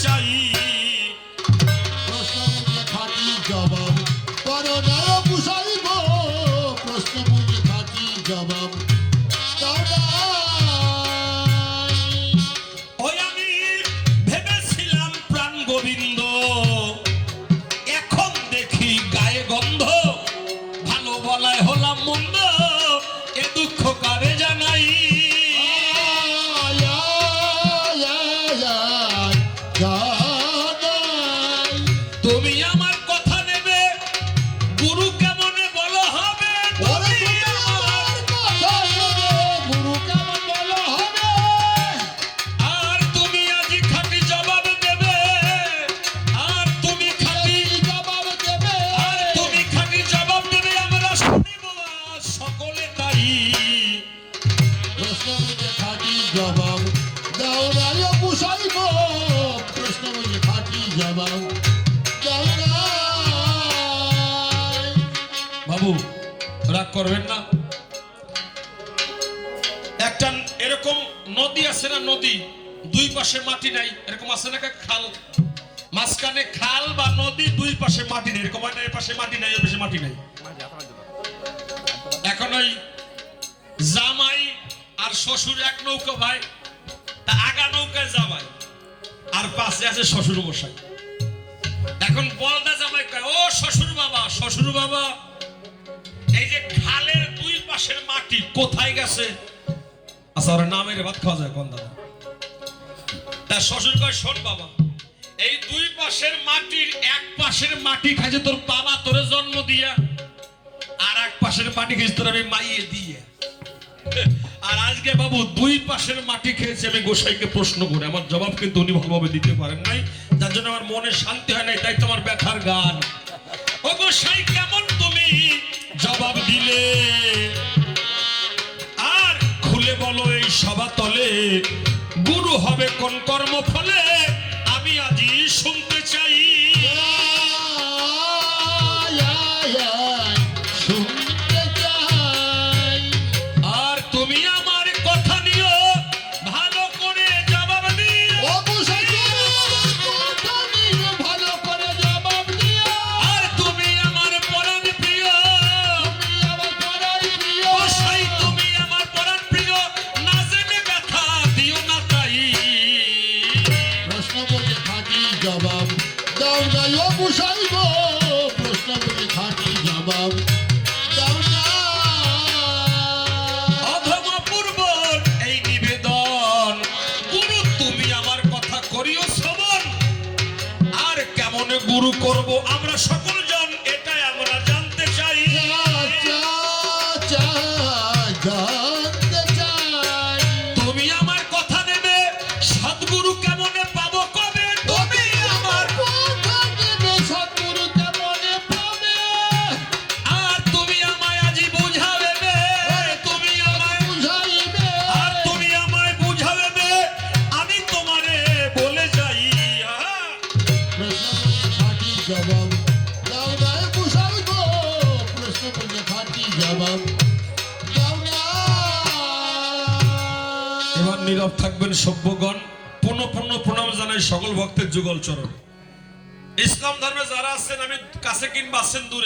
চাই। প্রশ্ন বুঝে খাঁটি জবাব করো না গোসাই গো, প্রশ্ন বুঝে খাঁটি জবাব দাও না। ওই আমি ভেবেছিলাম প্রাণ গোবিন্দ, এখন দেখি গায়ে গন্ধ, ভালো বলায় হলাম মন্দ, এ দুঃখ কারে জানাই। তুমি আমার কথা নেবে, গুরু কেমনে বলো হবে, আর তুমি আজি খাঁটি জবাব দেবে, আর তুমি খাঁটি জবাব দেবে, আর তুমি খাঁটি জবাব দেবে, আমরা শুনিব সকলে তাই। প্রশ্ন বুঝে খাঁটি জবাব দাও না গোসাই গো, প্রশ্ন বুঝে খাঁটি জবাব দাও না। বাবু রাগ করবেন না, একটা এরকম নদী আছে না, নদী দুই পাশে মাটি নাই, এরকম আছে না খাল, মাঝখানে খাল বা নদী, দুই পাশে মাটি নেই, এরকম হয় না, এর পাশে মাটি নাই, এর পাশে মাটি নাই। এখন ওই জামাই আর শ্বশুর এক নৌকা ভাই, তা আগা নৌকায় জামাই আর পাশে আছে শ্বশুর মশাই। এখন বলদা জামাই কয়, ও শ্বশুর বাবা, শ্বশুর বাবা, এই যে খালের দুই পাশের মাটি কোথায় গেছে? আচ্ছা ওর নামের ভাত খাওয়া যায় কোন দাদা? তার শ্বশুর কয়, শোন বাবা, এই দুই পাশের মাটির এক পাশের মাটি খাইছে তোর বাবা তোরে জন্ম দিয়া, আর এক পাশের মাটি খেয়েছে তোর আমি মাইয়ে দিয়ে। আর আজকে বাবু দুই পাশের মাটি খেয়েছে, আমি গোসাইকে প্রশ্ন করে, আমার জবাব কিন্তু উনি ভালোভাবে দিতে পারেন নাই, যার জন্য আমার মনে শান্তি হয় নাই, তাই তোমার ব্যথার গান। ও গোসাই কেমন তুমি জবাব দিলে, আর খুলে বলো এই সভা তলে, গুরু হবে কোন কর্ম ফলে, আমি আজি শুনতে চাই। শুনতে চাই, আর তুমি আমার কথা নিও, ভালো করে জবাব দিও, ও গোসাই গো, কথা নিয়ে ভালো করে জবাব দিও, আর তুমি আমার পরাণ প্রিয়, তুমি আমার পরাণ প্রিয়। গোসাই তুমি আমার পরাণ প্রিয়, না জেনে ব্যথা দিও না তাই। প্রশ্ন বুঝে খাঁটি জবাব দাও না ও গোসাই গো, প্রশ্ন বুঝে খাঁটি জবাব দাও না। অধম পূর্বর এই নিবেদন, গুরু তুমি আমার কথা করিও শ্রবণ, আর কেমন গুরু করব আমরা সকল জন, এটাই আমরা জানতে চাই। জানতে চাই, তুমি আমার কথা নেবে, সদ্গুরু কেমনে পাবো কবে, তুমি আমার, কথা দেবে সদ্গুরু কেমনে পাবে, আর তুমি আমায় আজি বুঝাবে, তুমি আমায়, বুঝাইবে। আর তুমি আমায় বুঝাবে, আমি তোমারে বলে যাই। প্রশ্ন বুঝে খাঁটি জবাব দাও না গোসাই গো, প্রশ্ন বুঝে খাঁটি জবাব দাও না। এবার নীরব থাকবেন সভ্যগণ, পুনঃ পুনঃ প্রণাম জানাই সকল ভক্তের যুগল চরণ। ইসলাম ধর্মে যারা আছেন, আমি কাছে কিংবা আছেন দূরে,